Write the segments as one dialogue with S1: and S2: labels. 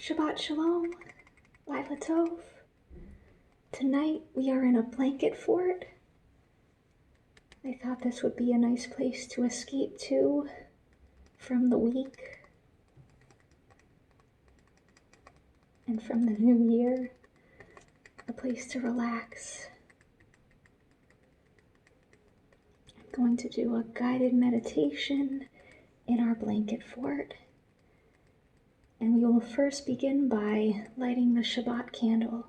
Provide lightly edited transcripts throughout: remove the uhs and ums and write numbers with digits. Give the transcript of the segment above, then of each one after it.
S1: Shabbat Shalom, Lila Tov. Tonight we are in a blanket fort. I thought this would be a nice place to escape to from the week and from the new year. A place to relax. I'm going to do a guided meditation in our blanket fort. And we will first begin by lighting the Shabbat candle.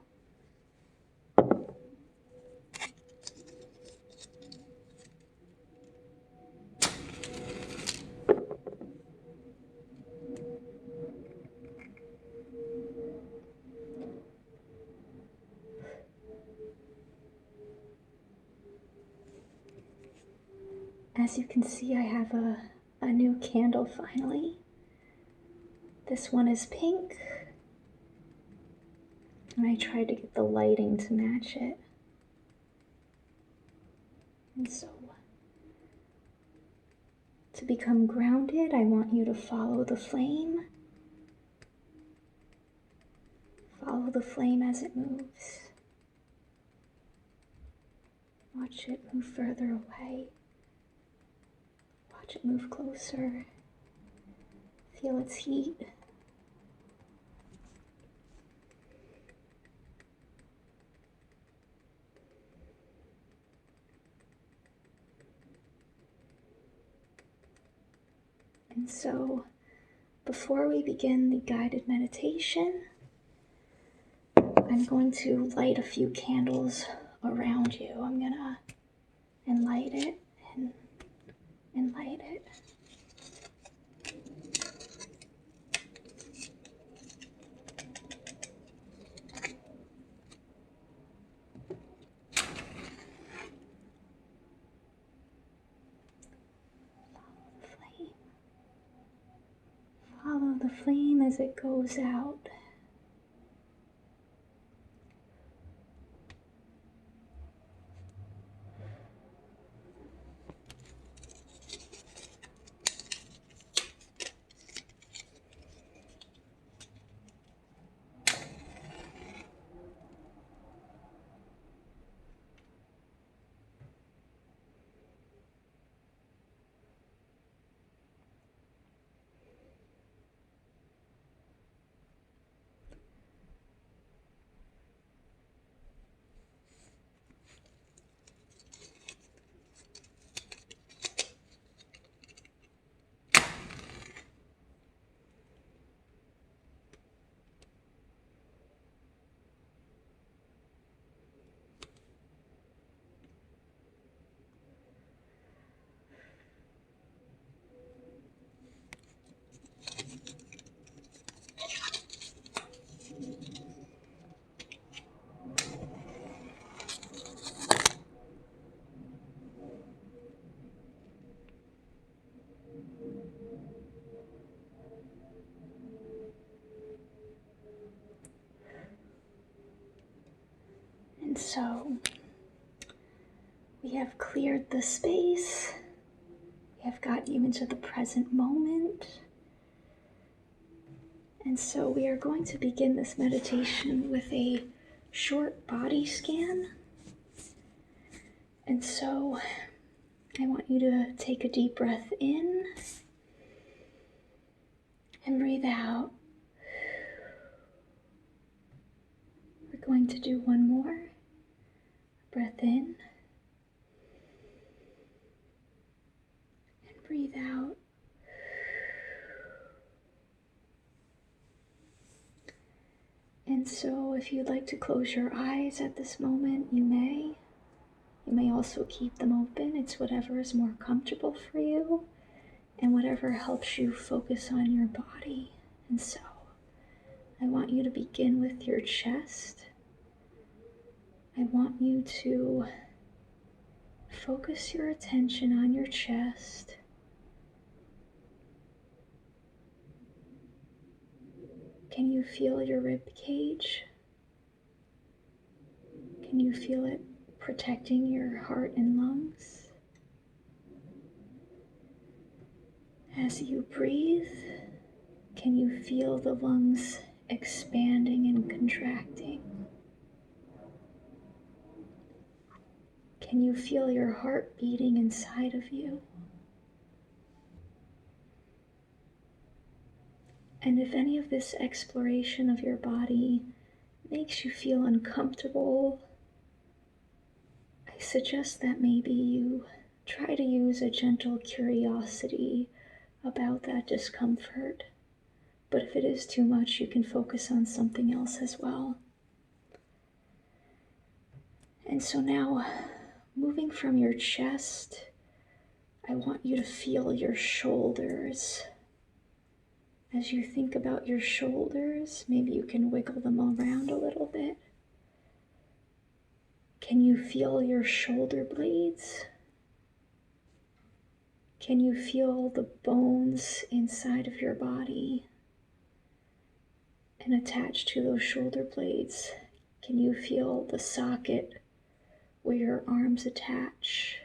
S1: As you can see, I have a new candle finally. This one is pink, and I tried to get the lighting to match it. And so, to become grounded, I want you to follow the flame. Follow the flame as it moves. Watch it move further away. Watch it move closer. Feel its heat. And so, before we begin the guided meditation, I'm going to light a few candles around you. I'm gonna light it and light it. Follow the flame as it goes out. And so, we have cleared the space. We have gotten you into the present moment. And so we are going to begin this meditation with a short body scan. And so I want you to take a deep breath in and breathe out. We're going to do one more. Breath in and breathe out. And so if you'd like to close your eyes at this moment, you may. You may also keep them open. It's whatever is more comfortable for you and whatever helps you focus on your body. And so I want you to begin with your chest. I want you to focus your attention on your chest. Can you feel your rib cage? Can you feel it protecting your heart and lungs? As you breathe, can you feel the lungs expanding and contracting? Can you feel your heart beating inside of you? And if any of this exploration of your body makes you feel uncomfortable, I suggest that maybe you try to use a gentle curiosity about that discomfort. But if it is too much, you can focus on something else as well. And so now, moving from your chest, I want you to feel your shoulders. As you think about your shoulders, maybe you can wiggle them around a little bit. Can you feel your shoulder blades? Can you feel the bones inside of your body? And attached to those shoulder blades, can you feel the socket where your arms attach?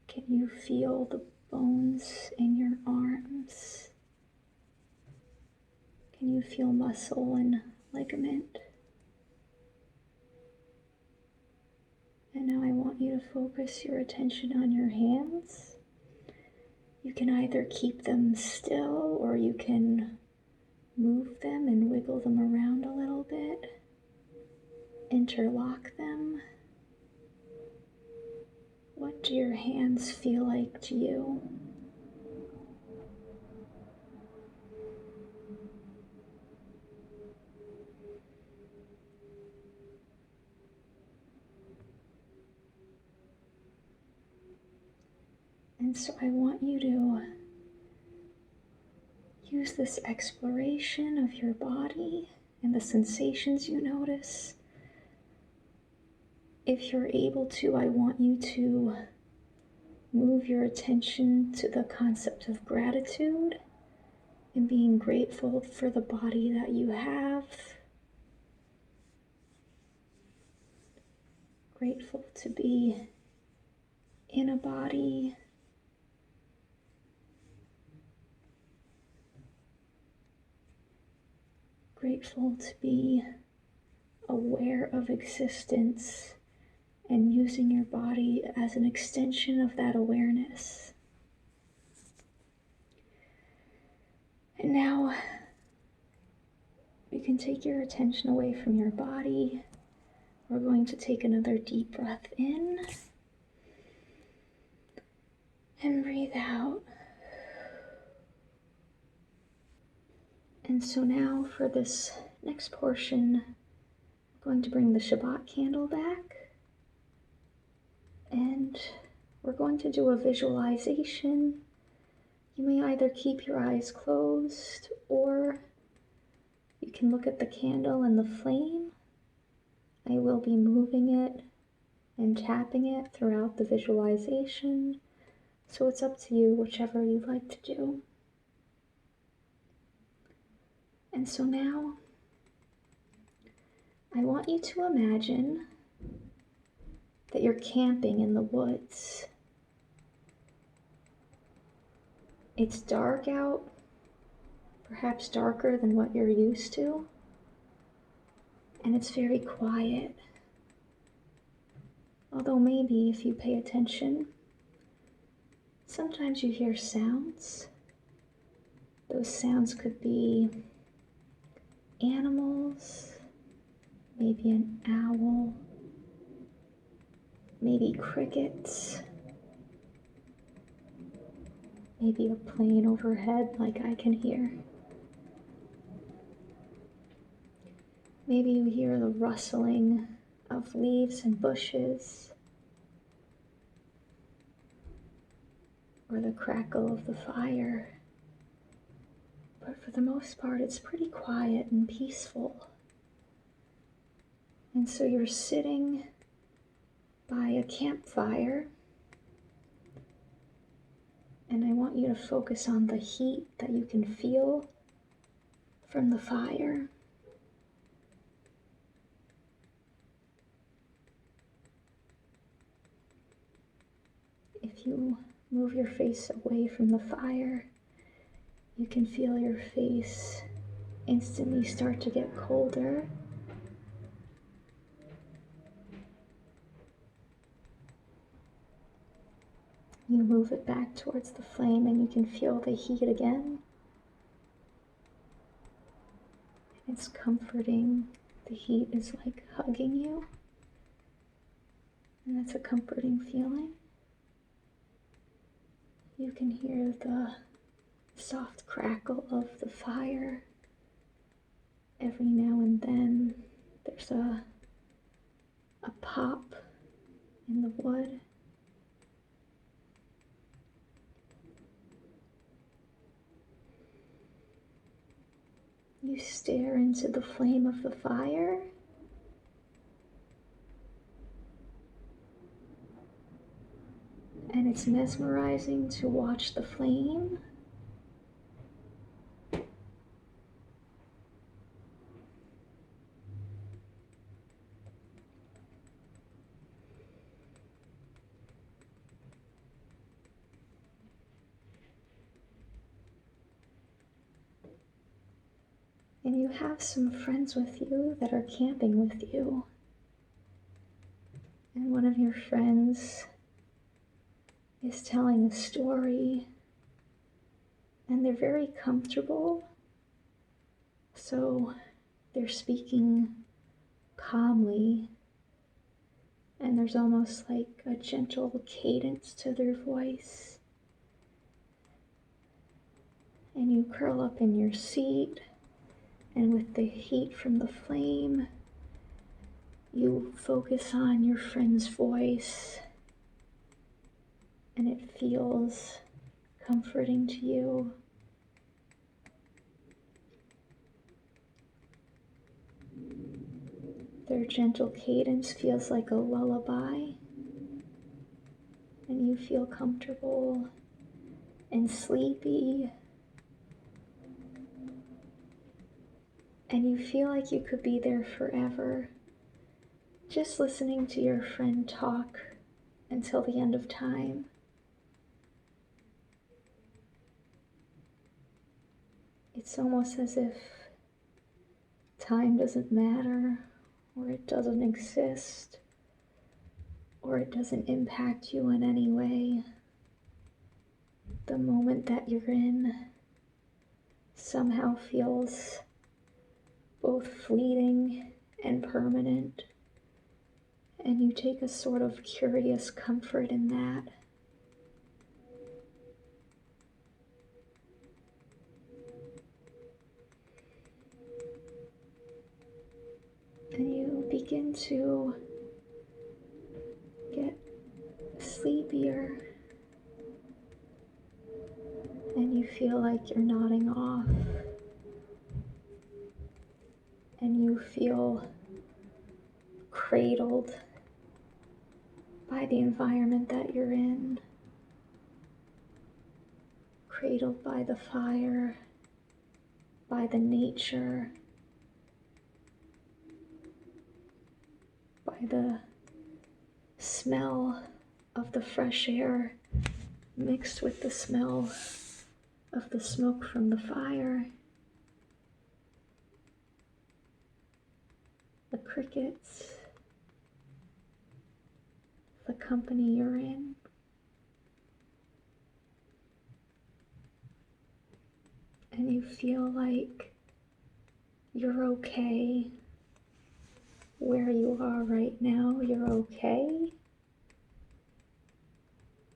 S1: Can you feel the bones in your arms? Can you feel muscle and ligament? And now I want you to focus your attention on your hands. You can either keep them still or you can move them and wiggle them around a little bit. Interlock them. What do your hands feel like to you? And so I want you to use this exploration of your body and the sensations you notice. If you're able to, I want you to move your attention to the concept of gratitude and being grateful for the body that you have. Grateful to be in a body. Grateful to be aware of existence and using your body as an extension of that awareness. And now you can take your attention away from your body. We're going to take another deep breath in and breathe out. And so now for this next portion, I'm going to bring the Shabbat candle back. And we're going to do a visualization. You may either keep your eyes closed or you can look at the candle and the flame. I will be moving it and tapping it throughout the visualization, so it's up to you, whichever you'd like to do. And so now, I want you to imagine that you're camping in the woods. It's dark out, perhaps darker than what you're used to, and it's very quiet. Although maybe if you pay attention, sometimes you hear sounds. Those sounds could be animals, maybe an owl, maybe crickets, maybe a plane overhead like I can hear. Maybe you hear the rustling of leaves and bushes, or the crackle of the fire. But for the most part, it's pretty quiet and peaceful. And so you're sitting by a campfire, and I want you to focus on the heat that you can feel from the fire. If you move your face away from the fire, you can feel your face instantly start to get colder. You move it back towards the flame and you can feel the heat again. It's comforting. The heat is like hugging you. And that's a comforting feeling. You can hear the soft crackle of the fire. Every now and then there's a pop in the wood. You stare into the flame of the fire. And it's mesmerizing to watch the flame. And you have some friends with you that are camping with you. And one of your friends is telling a story, and they're very comfortable. So they're speaking calmly, and there's almost like a gentle cadence to their voice. And you curl up in your seat, and with the heat from the flame, you focus on your friend's voice, and it feels comforting to you. Their gentle cadence feels like a lullaby, and you feel comfortable and sleepy, and you feel like you could be there forever, just listening to your friend talk until the end of time. It's almost as if time doesn't matter, or it doesn't exist, or it doesn't impact you in any way. The moment that you're in somehow feels both fleeting and permanent, and you take a sort of curious comfort in that. And you begin to get sleepier, and you feel like you're nodding off, and you feel cradled by the environment that you're in, cradled by the fire, by the nature, by the smell of the fresh air mixed with the smell of the smoke from the fire, the crickets, the company you're in. And you feel like you're okay where you are right now. You're okay.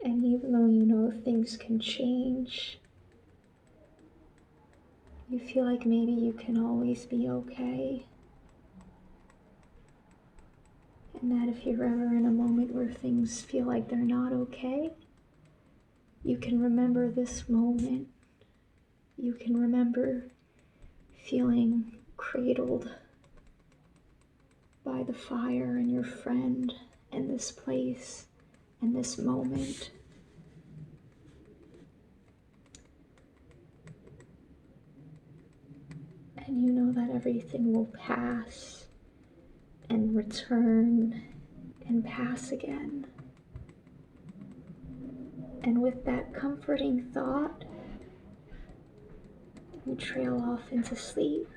S1: And even though you know things can change, you feel like maybe you can always be okay. And that if you're ever in a moment where things feel like they're not okay, you can remember this moment. You can remember feeling cradled by the fire and your friend and this place and this moment. And you know that everything will pass and return and pass again. And with that comforting thought, You trail off into sleep.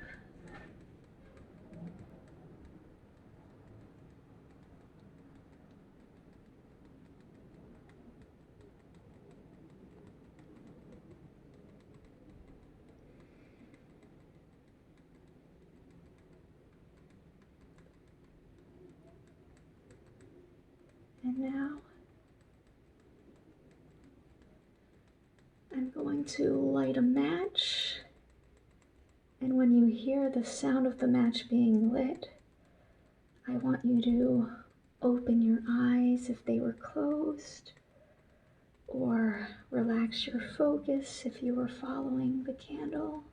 S1: And now I'm going to light a match, and when you hear the sound of the match being lit, I want you to open your eyes if they were closed, or relax your focus if you were following the candle.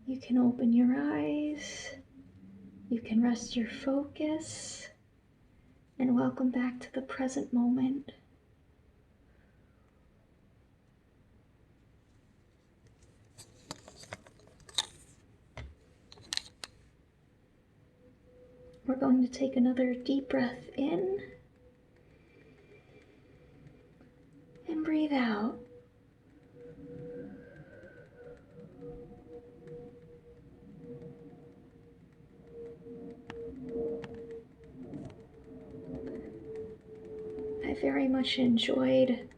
S1: You can open your eyes, you can rest your focus, and welcome back to the present moment. We're going to take another deep breath in and breathe out. I very much enjoyed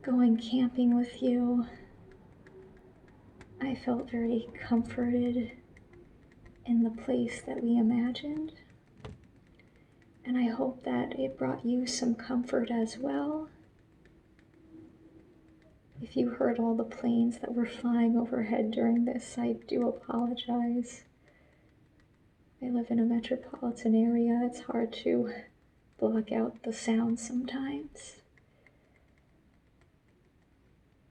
S1: going camping with you. I felt very comforted in the place that we imagined, and I hope that it brought you some comfort as well. If you heard all the planes that were flying overhead during this, I do apologize. I live in a metropolitan area. It's hard to block out the sound sometimes.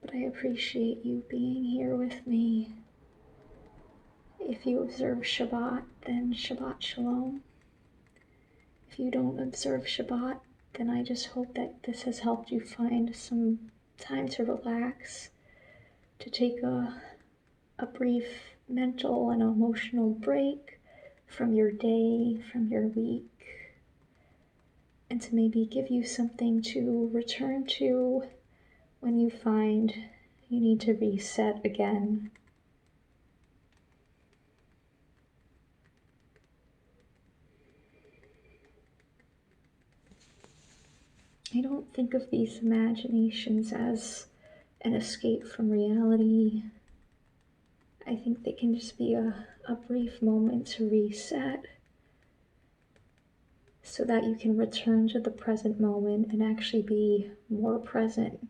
S1: But I appreciate you being here with me. If you observe Shabbat, then Shabbat Shalom. If you don't observe Shabbat, then I just hope that this has helped you find some time to relax, to take a brief mental and emotional break from your day, from your week, and to maybe give you something to return to when you find you need to reset again. I don't think of these imaginations as an escape from reality. I think they can just be a brief moment to reset so that you can return to the present moment and actually be more present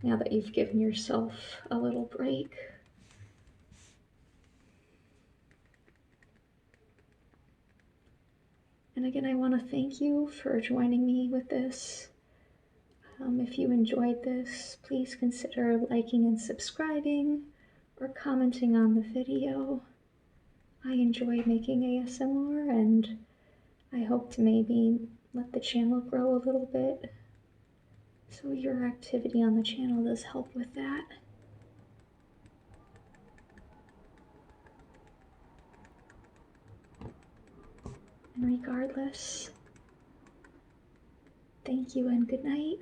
S1: now that you've given yourself a little break. And again, I want to thank you for joining me with this. If you enjoyed this, please consider liking and subscribing or commenting on the video. I enjoy making ASMR, and I hope to maybe let the channel grow a little bit. So your activity on the channel does help with that. And regardless, thank you and good night.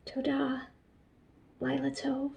S1: Toda, Laila Tov.